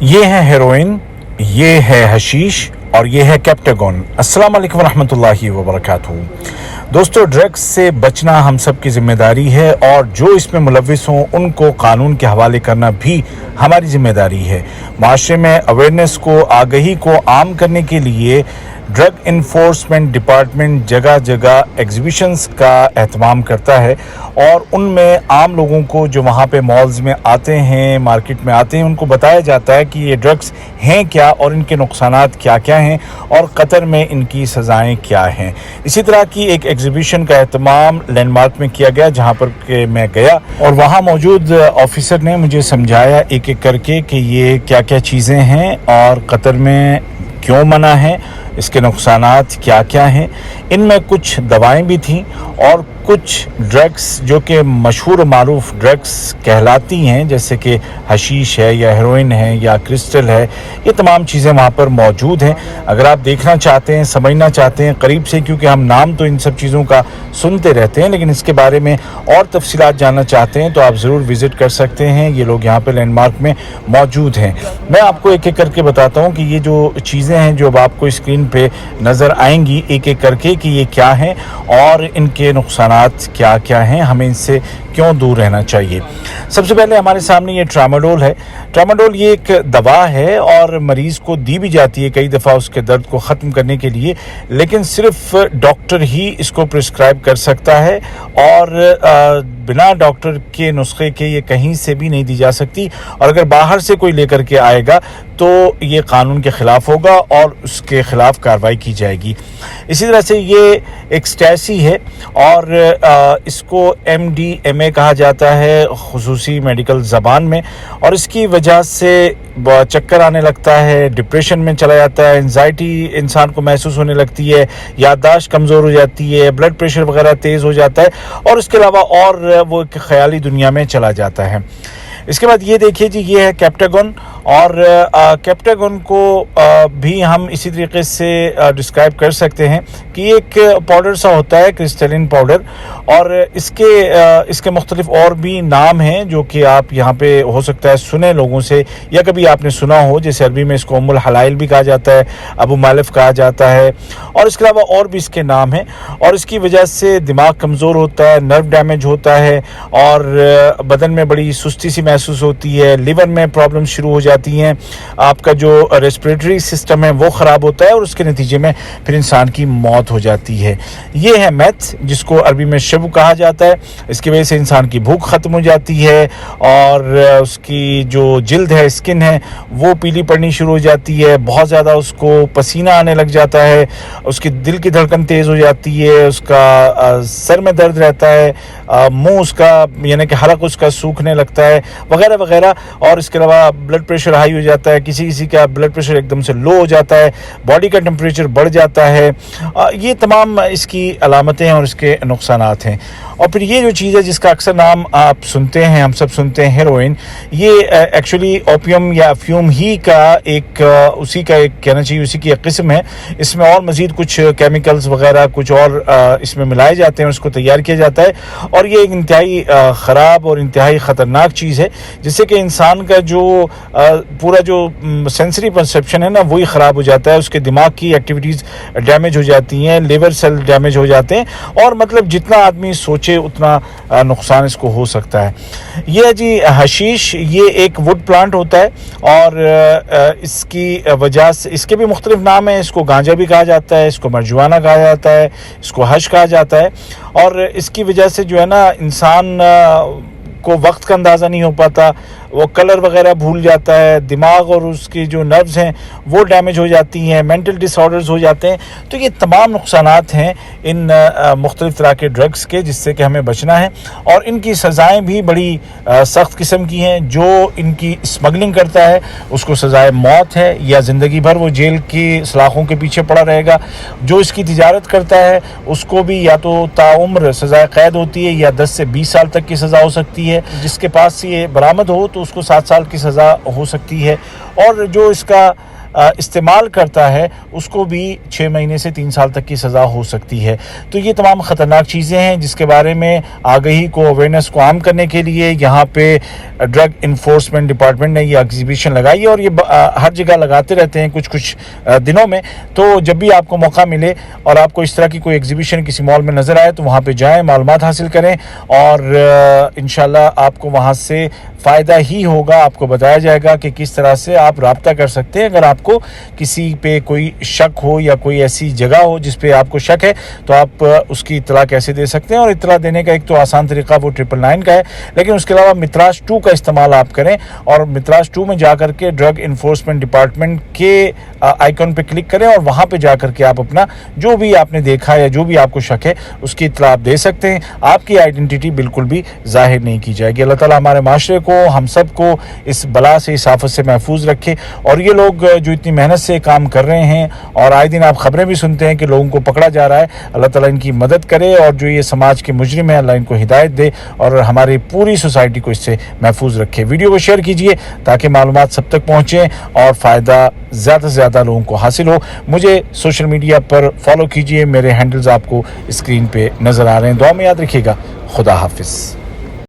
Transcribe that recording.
یہ ہے ہیروئن، یہ ہے حشیش اور یہ ہے کیپٹاگون۔ السلام علیکم ورحمۃ وبرکاتہ۔ دوستو، ڈرگس سے بچنا ہم سب کی ذمہ داری ہے اور جو اس میں ملوث ہوں ان کو قانون کے حوالے کرنا بھی ہماری ذمہ داری ہے۔ معاشرے میں اویئرنیس کو، آگہی کو عام کرنے کے لیے ڈرگ انفورسمنٹ ڈپارٹمنٹ جگہ جگہ ایگزیبیشنز کا اہتمام کرتا ہے اور ان میں عام لوگوں کو جو وہاں پہ مالز میں آتے ہیں، مارکیٹ میں آتے ہیں، ان کو بتایا جاتا ہے کہ یہ ڈرگس ہیں کیا اور ان کے نقصانات کیا کیا ہیں اور قطر میں ان کی سزائیں کیا ہیں۔ اسی طرح کی ایک ایگزیبیشن کا اہتمام لینڈ مارک میں کیا گیا جہاں پر کہ میں گیا اور وہاں موجود آفیسر نے مجھے سمجھایا ایک ایک کر کے کہ یہ کیا کیا چیزیں ہیں اور قطر میں کیوں منع ہے، اس کے نقصانات کیا کیا ہیں۔ ان میں کچھ دوائیں بھی تھیں اور کچھ ڈرگس جو کہ مشہور و معروف ڈرگس کہلاتی ہیں، جیسے کہ حشیش ہے یا ہیروئن ہے یا کرسٹل ہے، یہ تمام چیزیں وہاں پر موجود ہیں۔ اگر آپ دیکھنا چاہتے ہیں، سمجھنا چاہتے ہیں قریب سے، کیونکہ ہم نام تو ان سب چیزوں کا سنتے رہتے ہیں لیکن اس کے بارے میں اور تفصیلات جاننا چاہتے ہیں تو آپ ضرور وزٹ کر سکتے ہیں۔ یہ لوگ یہاں پہ لینڈ مارک میں موجود ہیں۔ میں آپ کو ایک ایک کر کے بتاتا ہوں کہ یہ جو چیزیں ہیں جو اب آپ کو اسکرین پہ نظر آئیں گی ایک ایک کر کے کہ یہ کیا ہیں اور ان کے نقصانات کیا کیا ہیں، ہمیں ان سے کیوں دور رہنا چاہیے۔ سب سے پہلے ہمارے سامنے یہ ٹرامیڈول ہے۔ ٹرامیڈول یہ ایک دوا ہے اور مریض کو دی بھی جاتی ہے کئی دفعہ اس کے درد کو ختم کرنے کے لیے، لیکن صرف ڈاکٹر ہی اس کو پرسکرائب کر سکتا ہے اور بنا ڈاکٹر کے نسخے کے یہ کہیں سے بھی نہیں دی جا سکتی، اور اگر باہر سے کوئی لے کر کے آئے گا تو یہ قانون کے خلاف ہوگا اور اس کے خلاف کارروائی کی جائے گی۔ اسی طرح سے یہ ایکسٹیسی ہے اور اس کو MDMA کہا جاتا ہے خصوصی میڈیکل زبان میں، اور اس کی وجہ سے چکر آنے لگتا ہے، ڈپریشن میں چلا جاتا ہے، انزائٹی انسان کو محسوس ہونے لگتی ہے، یادداشت کمزور ہو جاتی ہے، بلڈ پریشر وغیرہ تیز ہو جاتا ہے اور اس کے علاوہ اور وہ ایک خیالی دنیا میں چلا جاتا ہے۔ اس کے بعد یہ دیکھیے جی، یہ ہے کیپٹاگون، اور کیپٹاگون کو بھی ہم اسی طریقے سے ڈسکرائب کر سکتے ہیں کہ یہ ایک پاؤڈر سا ہوتا ہے، کرسٹلین پاؤڈر، اور اس کے مختلف اور بھی نام ہیں جو کہ آپ یہاں پہ ہو سکتا ہے سنیں لوگوں سے یا کبھی آپ نے سنا ہو، جیسے عربی میں اس کو الحلائل بھی کہا جاتا ہے، ابو مالف کہا جاتا ہے، اور اس کے علاوہ اور بھی اس کے نام ہیں، اور اس کی وجہ سے دماغ کمزور ہوتا ہے، نرو ڈیمیج ہوتا ہے اور بدن میں بڑی سستی سی محسوس ہوتی ہے، لیور میں پرابلم شروع ہو جاتی ہیں، آپ کا جو ریسپریٹری سسٹم ہے وہ خراب ہوتا ہے اور اس کے نتیجے میں پھر انسان کی موت ہو جاتی ہے۔ یہ ہے میتھ، جس کو عربی میں شب کہا جاتا ہے۔ اس کی وجہ سے انسان کی بھوک ختم ہو جاتی ہے اور اس کی جو جلد ہے، اسکن ہے، وہ پیلی پڑنی شروع ہو جاتی ہے، بہت زیادہ اس کو پسینہ آنے لگ جاتا ہے، اس کی دل کی دھڑکن تیز ہو جاتی ہے، اس کا سر میں درد رہتا ہے، منہ اس کا یعنی کہ حلق اس کا سوکھنے لگتا ہے وغیرہ وغیرہ، اور اس کے علاوہ بلڈ پریشر ہائی ہو جاتا ہے، کسی کا بلڈ پریشر ایک دم سے لو ہو جاتا ہے، باڈی کا ٹمپریچر بڑھ جاتا ہے۔ یہ تمام اس کی علامتیں اور اس کے نقصانات ہیں۔ اور پھر یہ جو چیز ہے جس کا اکثر نام آپ سنتے ہیں، ہم سب سنتے ہیں، ہیروئن، یہ ایکچولی اوپیم یا افیوم ہی کا اسی کا ایک کہنا چاہیے، اسی کی ایک قسم ہے۔ اس میں اور مزید کچھ کیمیکلز وغیرہ کچھ اور اس میں ملائے جاتے ہیں، اس کو تیار کیا جاتا ہے، اور یہ ایک انتہائی خراب اور انتہائی خطرناک چیز ہے جس سے کہ انسان کا جو پورا جو سینسری پرسیپشن ہے نا وہی خراب ہو جاتا ہے، اس کے دماغ کی ایکٹیویٹیز ڈیمیج ہو جاتی ہیں، لیور سیل ڈیمیج ہو جاتے ہیں، اور مطلب جتنا آدمی سوچے اتنا نقصان اس کو ہو سکتا ہے۔ یہ جی حشیش، یہ ایک وڈ پلانٹ ہوتا ہے اور اس کی وجہ سے اس کے بھی مختلف نام ہیں، اس کو گانجا بھی کہا جاتا ہے، اس کو مرجوانہ کہا جاتا ہے، اس کو حش کہا جاتا ہے، اور اس کی وجہ سے جو ہے نا انسان کو وقت کا اندازہ نہیں ہو پاتا، وہ کلر وغیرہ بھول جاتا ہے، دماغ اور اس کی جو نروز ہیں وہ ڈیمیج ہو جاتی ہیں، مینٹل ڈس آرڈرز ہو جاتے ہیں۔ تو یہ تمام نقصانات ہیں ان مختلف طرح کے ڈرگس کے جس سے کہ ہمیں بچنا ہے، اور ان کی سزائیں بھی بڑی سخت قسم کی ہیں۔ جو ان کی اسمگلنگ کرتا ہے اس کو سزائے موت ہے یا زندگی بھر وہ جیل کی سلاخوں کے پیچھے پڑا رہے گا۔ جو اس کی تجارت کرتا ہے اس کو بھی یا تو تاعمر سزائے قید ہوتی ہے یا 10 سے 20 سال تک کی سزا ہو سکتی ہے۔ جس کے پاس یہ برآمد ہو تو اس کو 7 سال کی سزا ہو سکتی ہے، اور جو اس کا استعمال کرتا ہے اس کو بھی 6 مہینے سے 3 سال تک کی سزا ہو سکتی ہے۔ تو یہ تمام خطرناک چیزیں ہیں جس کے بارے میں آگہی کو، اویئرنیس کو عام کرنے کے لیے یہاں پہ ڈرگ انفورسمنٹ ڈپارٹمنٹ نے یہ ایگزیبیشن لگائی ہے، اور یہ ہر جگہ لگاتے رہتے ہیں کچھ دنوں میں۔ تو جب بھی آپ کو موقع ملے اور آپ کو اس طرح کی کوئی ایگزیبیشن کسی مال میں نظر آئے تو وہاں پہ جائیں، معلومات حاصل کریں، اور انشاءاللہ آپ کو وہاں سے فائدہ ہی ہوگا۔ آپ کو بتایا جائے گا کہ کس طرح سے آپ رابطہ کر سکتے ہیں۔ اگر آپ کو کسی پہ کوئی شک ہو یا کوئی ایسی جگہ ہو جس پہ آپ کو شک ہے تو آپ اس کی اطلاع کیسے دے سکتے ہیں، اور اطلاع دینے کا ایک تو آسان طریقہ وہ 999 کا ہے، لیکن اس کے علاوہ متراج 2 کا استعمال آپ کریں، اور متراج 2 میں جا کر کے ڈرگ انفورسمنٹ ڈپارٹمنٹ کے آئیکن پہ کلک کریں، اور وہاں پہ جا کر کے آپ اپنا جو بھی آپ نے دیکھا یا جو بھی آپ کو شک ہے اس کی اطلاع آپ دے سکتے ہیں۔ آپ کی آئیڈینٹی بالکل بھی ظاہر نہیں کی جائے گی۔ اللہ تعالیٰ ہمارے معاشرے کو، ہم سب کو اس بلا سے، اس آفت سے محفوظ رکھے، اور یہ لوگ جو اتنی محنت سے کام کر رہے ہیں، اور آئے دن آپ خبریں بھی سنتے ہیں کہ لوگوں کو پکڑا جا رہا ہے، اللہ تعالیٰ ان کی مدد کرے، اور جو یہ سماج کے مجرم ہیں اللہ ان کو ہدایت دے اور ہماری پوری سوسائٹی کو اس سے محفوظ رکھے۔ ویڈیو کو شیئر کیجئے تاکہ معلومات سب تک پہنچیں اور فائدہ زیادہ سے زیادہ لوگوں کو حاصل ہو۔ مجھے سوشل میڈیا پر فالو کیجئے، میرے ہینڈلز آپ کو اسکرین پہ نظر آ رہے ہیں۔ دعا میں یاد رکھیے گا۔ خدا حافظ۔